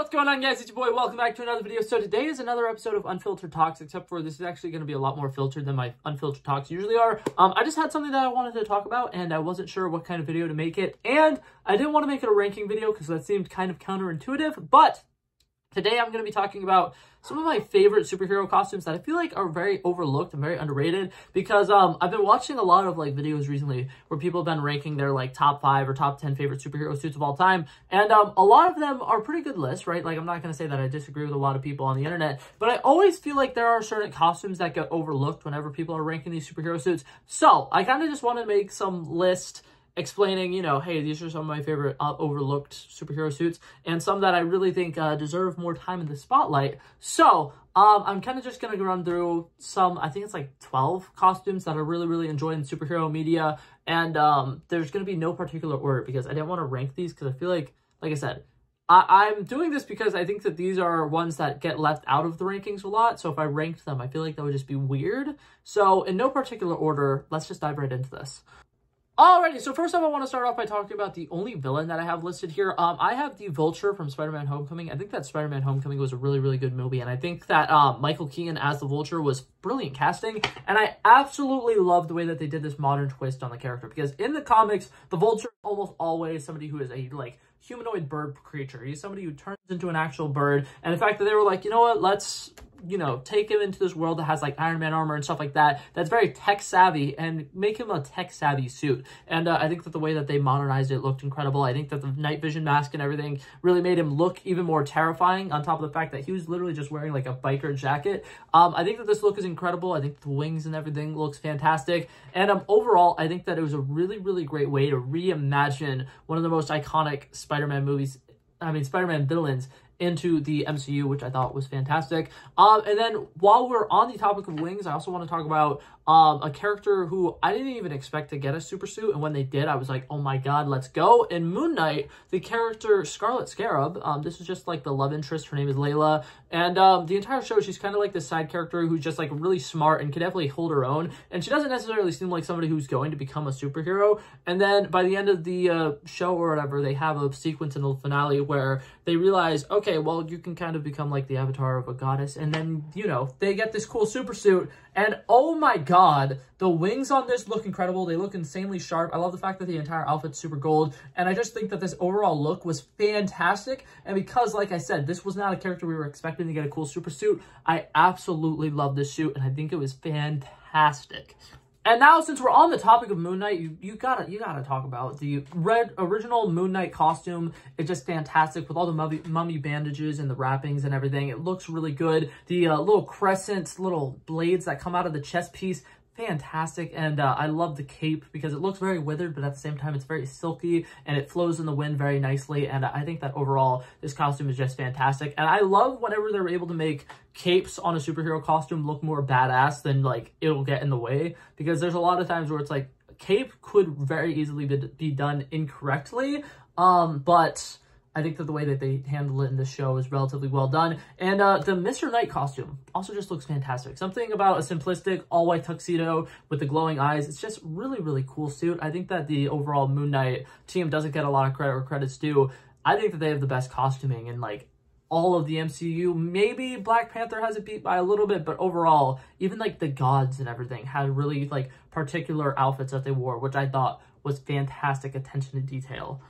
What's going on, guys? It's your boy. Welcome back to another video. So today is another episode of Unfiltered Talks, except for this is actually going to be a lot more filtered than my Unfiltered Talks usually are. I just had something that I wanted to talk about, and I wasn't sure what kind of video to make it, and I didn't want to make it a ranking video because that seemed kind of counterintuitive, but today I'm going to be talking about some of my favorite superhero costumes that I feel like are very overlooked and very underrated because I've been watching a lot of like videos recently where people have been ranking their like top 5 or top 10 favorite superhero suits of all time, and a lot of them are pretty good lists, right? Like, I'm not going to say that I disagree with a lot of people on the internet, but I always feel like there are certain costumes that get overlooked whenever people are ranking these superhero suits. So I kind of just want to make some list explaining, you know, hey, these are some of my favorite overlooked superhero suits and some that I really think deserve more time in the spotlight. So I'm kind of just going to run through some, I think it's like 12 costumes that I really enjoy in superhero media. And there's going to be no particular order because I didn't want to rank these because I feel like I said, I'm doing this because I think that these are ones that get left out of the rankings a lot. So if I ranked them, I feel like that would just be weird. So in no particular order, let's just dive right into this. Alrighty, so first off, I want to start off by talking about the only villain that I have listed here. I have the Vulture from Spider-Man Homecoming. I think that Spider-Man Homecoming was a really good movie, and I think that Michael Keaton as the Vulture was brilliant casting, and I absolutely love the way that they did this modern twist on the character, because in the comics, the Vulture is almost always somebody who is a, like, humanoid bird creature. He's somebody who turns into an actual bird, and the fact that they were like, you know what, let's, you know, take him into this world that has like Iron Man armor and stuff like that, that's very tech savvy, and make him a tech savvy suit. And I think that the way that they modernized it looked incredible. I think that the night vision mask and everything really made him look even more terrifying, on top of the fact that he was literally just wearing like a biker jacket. I think that this look is incredible. I think the wings and everything looks fantastic. And overall, I think that it was a really great way to reimagine one of the most iconic Spider-Man villains into the MCU, which I thought was fantastic. And then while we're on the topic of wings, I also want to talk about a character who I didn't even expect to get a super suit, and when they did, I was like, oh my god, let's go. In Moonknight, the character Scarlet Scarab, this is just like the love interest, her name is Layla, and the entire show, she's kind of like this side character who's just like really smart and can definitely hold her own, and she doesn't necessarily seem like somebody who's going to become a superhero. And then by the end of the show or whatever, they have a sequence in the finale where they realize, okay, well, you can kind of become like the avatar of a goddess, and then, you know, they get this cool super suit, and oh my god, the wings on this look incredible. They look insanely sharp. I love the fact that the entire outfit's super gold, and I just think that this overall look was fantastic. And because, like I said, this was not a character we were expecting to get a cool super suit, I absolutely love this suit, and I think it was fantastic. And now, since we're on the topic of Moonknight, you gotta talk about the original Moonknight costume. It's just fantastic with all the mummy bandages and the wrappings and everything. It looks really good. The little crescent, little blades that come out of the chest piece, fantastic. And I love the cape because it looks very withered, but at the same time it's very silky and it flows in the wind very nicely. And I think that overall this costume is just fantastic. And I love whenever they're able to make capes on a superhero costume look more badass than like it'll get in the way, because there's a lot of times where it's like a cape could very easily be done incorrectly, but I think that the way that they handle it in this show is relatively well done. And the Mr. Knight costume also just looks fantastic. Something about a simplistic all-white tuxedo with the glowing eyes. It's just really cool suit. I think that the overall Moon Knight team doesn't get a lot of credit where credit's due. I think that they have the best costuming in like all of the MCU. Maybe Black Panther has it beat by a little bit, but overall, even like the gods and everything had really like particular outfits that they wore, which I thought was fantastic attention to detail.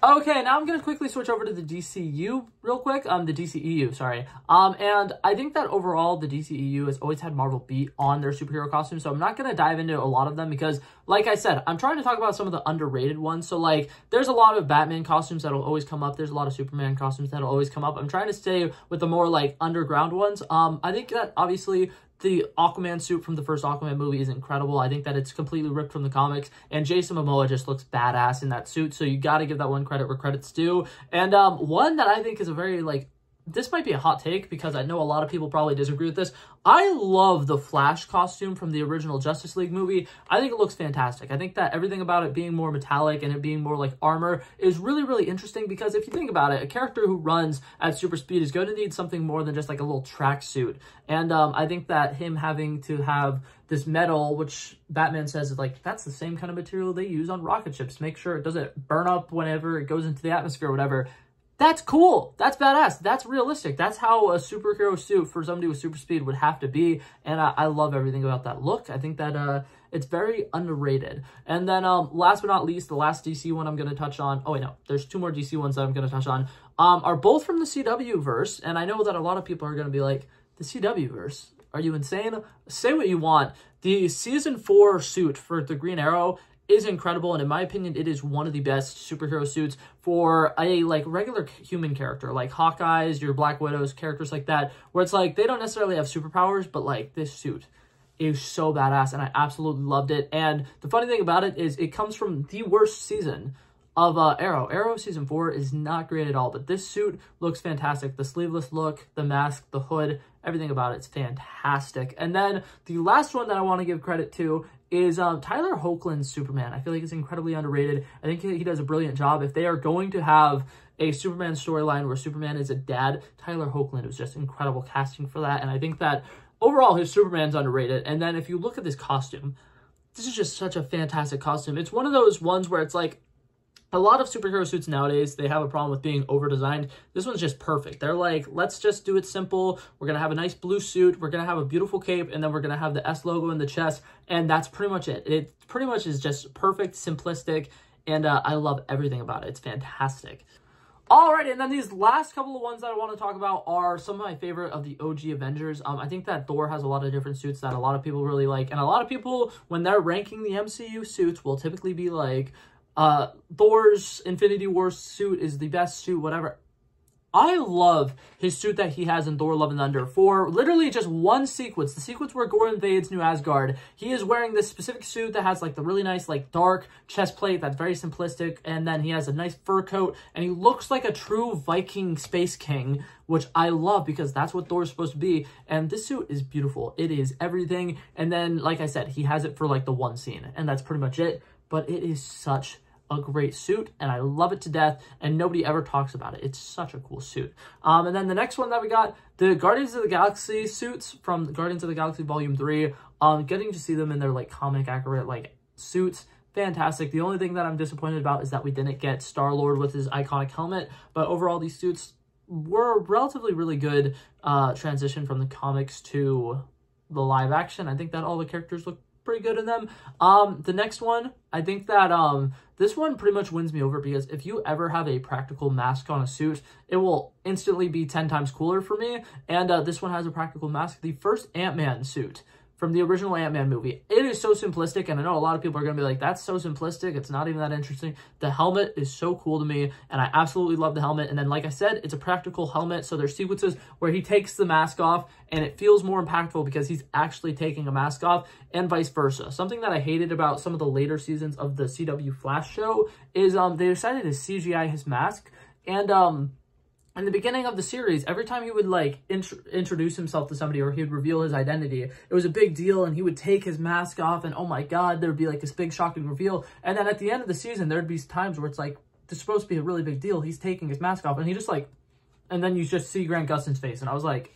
Okay, now I'm going to quickly switch over to the DCU real quick, the DCEU, sorry. And I think that overall the DCEU has always had Marvel beat on their superhero costumes, so I'm not going to dive into a lot of them because, like I said, I'm trying to talk about some of the underrated ones. So, like, there's a lot of Batman costumes that'll always come up. There's a lot of Superman costumes that'll always come up. I'm trying to stay with the more, like, underground ones. I think that, obviously, the Aquaman suit from the first Aquaman movie is incredible. I think that it's completely ripped from the comics, and Jason Momoa just looks badass in that suit, so you gotta give that one credit where credit's due. And one that I think is a very, like, this might be a hot take because I know a lot of people probably disagree with this. I love the Flash costume from the original Justice League movie. I think it looks fantastic. I think that everything about it being more metallic and it being more like armor is really interesting, because if you think about it, a character who runs at super speed is going to need something more than just like a little tracksuit. And I think that him having to have this metal, which Batman says is like, that's the same kind of material they use on rocket ships to make sure it doesn't burn up whenever it goes into the atmosphere or whatever. That's cool. That's badass. That's realistic. That's how a superhero suit for somebody with super speed would have to be. And I love everything about that look. I think that it's very underrated. And then last but not least, the last DC one I'm going to touch on. Oh, wait, no. There's two more DC ones that I'm going to touch on. Are both from the CW verse. And I know that a lot of people are going to be like, the CW verse? Are you insane? Say what you want. The Season 4 suit for the Green Arrow is incredible, and in my opinion, it is one of the best superhero suits for a like regular human character, like Hawkeyes, your Black Widows, characters like that, where it's like they don't necessarily have superpowers, but like this suit is so badass, and I absolutely loved it. And the funny thing about it is it comes from the worst season of Arrow. Arrow Season 4 is not great at all, but this suit looks fantastic. The sleeveless look, the mask, the hood, everything about it's fantastic. And then the last one that I want to give credit to is Tyler Hoechlin's Superman. I feel like it's incredibly underrated. I think he does a brilliant job. If they are going to have a Superman storyline where Superman is a dad, Tyler Hoechlin was just incredible casting for that. And I think that overall his Superman's underrated. And then if you look at this costume, this is just such a fantastic costume. It's one of those ones where it's like, a lot of superhero suits nowadays, they have a problem with being over-designed. This one's just perfect. They're like, let's just do it simple. We're going to have a nice blue suit. We're going to have a beautiful cape. And then we're going to have the S logo in the chest. And that's pretty much it. It pretty much is just perfect, simplistic. And I love everything about it. It's fantastic. Alright, and then these last couple of ones that I want to talk about are some of my favorite of the OG Avengers. I think that Thor has a lot of different suits that a lot of people really like. And a lot of people, when they're ranking the MCU suits, will typically be like, Thor's Infinity War suit is the best suit, whatever. I love his suit that he has in Thor Love and Thunder for literally just one sequence. The sequence where Gore invades New Asgard. He is wearing this specific suit that has like the really nice like dark chest plate that's very simplistic. And then he has a nice fur coat and he looks like a true Viking space king, which I love because that's what Thor's supposed to be. And this suit is beautiful. It is everything. And then, like I said, he has it for like the one scene and that's pretty much it. But it is such a great suit and I love it to death and nobody ever talks about it. It's such a cool suit. And then the next one that we got, the Guardians of the Galaxy suits from Guardians of the Galaxy Volume 3. Getting to see them in their like comic accurate like suits, fantastic. The only thing that I'm disappointed about is that we didn't get Star-Lord with his iconic helmet, but overall these suits were relatively really good transition from the comics to the live action. I think that all the characters look pretty good in them. The next one, I think that this one pretty much wins me over because if you ever have a practical mask on a suit, it will instantly be 10 times cooler for me. And this one has a practical mask. The first Ant-Man suit from the original Ant-Man movie. It is so simplistic, and I know a lot of people are going to be like, that's so simplistic, it's not even that interesting. The helmet is so cool to me, and I absolutely love the helmet. And then, like I said, it's a practical helmet, so there's sequences where he takes the mask off, and it feels more impactful because he's actually taking a mask off, and vice versa. Something that I hated about some of the later seasons of the CW Flash show is they decided to CGI his mask, and in the beginning of the series, every time he would, like, introduce himself to somebody or he would reveal his identity, it was a big deal, and he would take his mask off, and oh my god, there would be, like, this big shocking reveal. And then at the end of the season, there'd be times where it's like, this is supposed to be a really big deal. He's taking his mask off, and he just, like, and then you just see Grant Gustin's face, and I was like,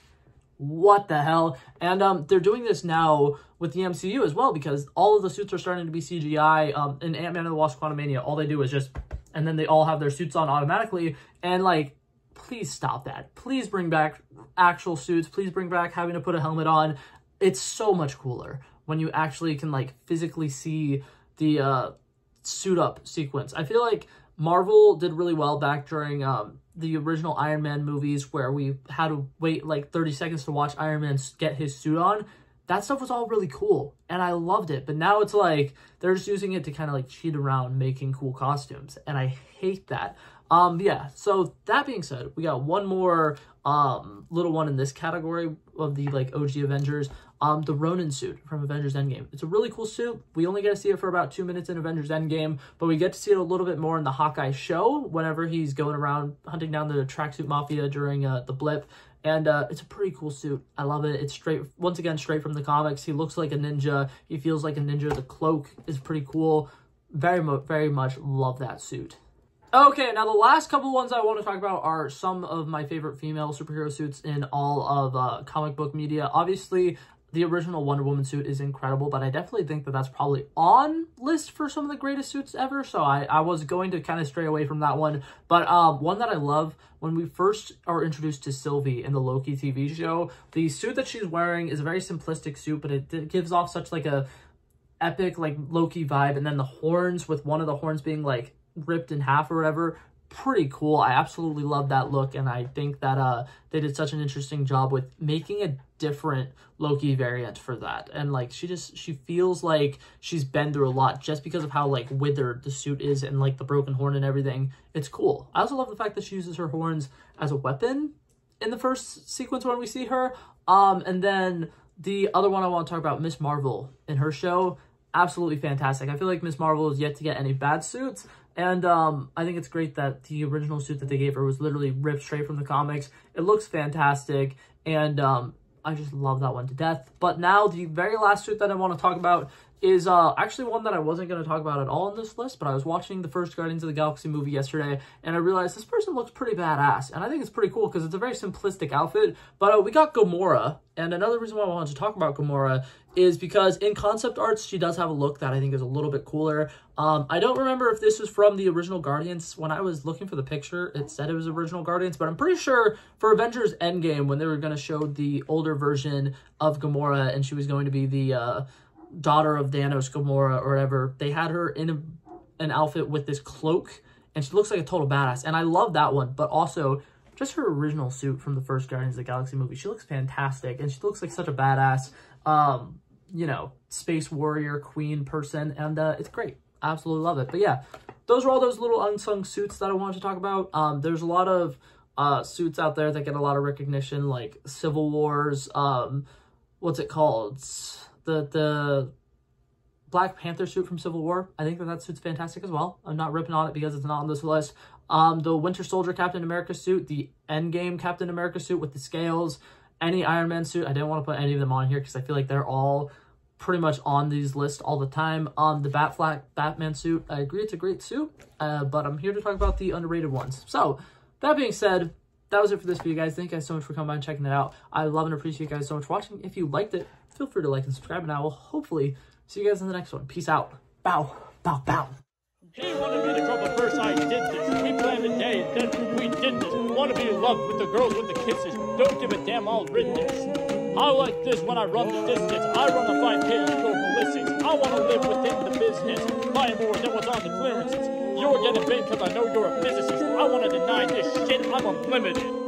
what the hell? And they're doing this now with the MCU as well, because all of the suits are starting to be CGI. In Ant-Man and the Wasp: Quantumania, all they do is just, and then they all have their suits on automatically, and, like, please stop that. Please bring back actual suits. Please bring back having to put a helmet on. It's so much cooler when you actually can, like, physically see the suit up sequence. I feel like Marvel did really well back during the original Iron Man movies where we had to wait like 30 seconds to watch Iron Man get his suit on. That stuff was all really cool and I loved it. But now it's like they're just using it to kind of like cheat around making cool costumes, and I hate that. Yeah, so that being said, we got one more little one in this category of the like OG Avengers, the Ronin suit from Avengers Endgame. It's a really cool suit. We only get to see it for about 2 minutes in Avengers Endgame, but we get to see it a little bit more in the Hawkeye show whenever he's going around hunting down the tracksuit mafia during the blip. And it's a pretty cool suit. I love it. It's straight, once again, straight from the comics. He looks like a ninja. He feels like a ninja. The cloak is pretty cool. Very much love that suit. Okay, now the last couple ones I want to talk about are some of my favorite female superhero suits in all of comic book media. Obviously, the original Wonder Woman suit is incredible, but I definitely think that that's probably on list for some of the greatest suits ever. So I was going to kind of stray away from that one. But one that I love, when we first are introduced to Sylvie in the Loki TV show, the suit that she's wearing is a very simplistic suit, but it gives off such like a epic like Loki vibe. And then the horns, with one of the horns being like ripped in half or whatever, pretty cool. I absolutely love that look, and I think that they did such an interesting job with making a different Loki variant for that. And like she feels like she's been through a lot just because of how like withered the suit is and like the broken horn and everything. It's cool. I also love the fact that she uses her horns as a weapon in the first sequence when we see her. And then the other one I want to talk about, Miss Marvel in her show, absolutely fantastic. I feel like Miss Marvel is yet to get any bad suits. And I think it's great that the original suit that they gave her was literally ripped straight from the comics. It looks fantastic, and I just love that one to death. But now the very last suit that I want to talk about is actually one that I wasn't going to talk about at all on this list, but I was watching the first Guardians of the Galaxy movie yesterday, and I realized this person looks pretty badass, and I think it's pretty cool because it's a very simplistic outfit. But we got Gamora, and another reason why I wanted to talk about Gamora is because in concept arts, she does have a look that I think is a little bit cooler. I don't remember if this was from the original Guardians. When I was looking for the picture, it said it was original Guardians, but I'm pretty sure for Avengers Endgame, when they were going to show the older version of Gamora, and she was going to be the daughter of Thanos, Gamora, or whatever, they had her in an outfit with this cloak, and she looks like a total badass, and I love that one. But also, just her original suit from the first Guardians of the Galaxy movie, she looks fantastic, and she looks like such a badass, you know, space warrior queen person, and it's great. I absolutely love it. But yeah, those are all those little unsung suits that I wanted to talk about. There's a lot of suits out there that get a lot of recognition, like Civil War's, what's it called? The Black Panther suit from Civil War. I think that suit's fantastic as well. I'm not ripping on it because it's not on this list. The Winter Soldier Captain America suit, the Endgame Captain America suit with the scales, any Iron Man suit. I didn't want to put any of them on here because I feel like they're all pretty much on these lists all the time. The Batman suit, I agree it's a great suit, but I'm here to talk about the underrated ones. So, that being said, that was it for this video, guys. Thank you guys so much for coming by and checking it out. I love and appreciate you guys so much for watching. If you liked it, feel free to like and subscribe, and I will hopefully see you guys in the next one. Peace out. Bow, bow, bow. He wanted me to drop a verse, I did this. We planned a day, then we did this. Wanna be in love with the girls with the kisses. Don't give a damn, I'll rid this. I like this when I run the distance. I run the 5K, you go ballistics. I wanna live within the business. Buying more than what's on the clearances. You're getting big cause I know you're a physicist. I wanna deny this shit, I'm unlimited.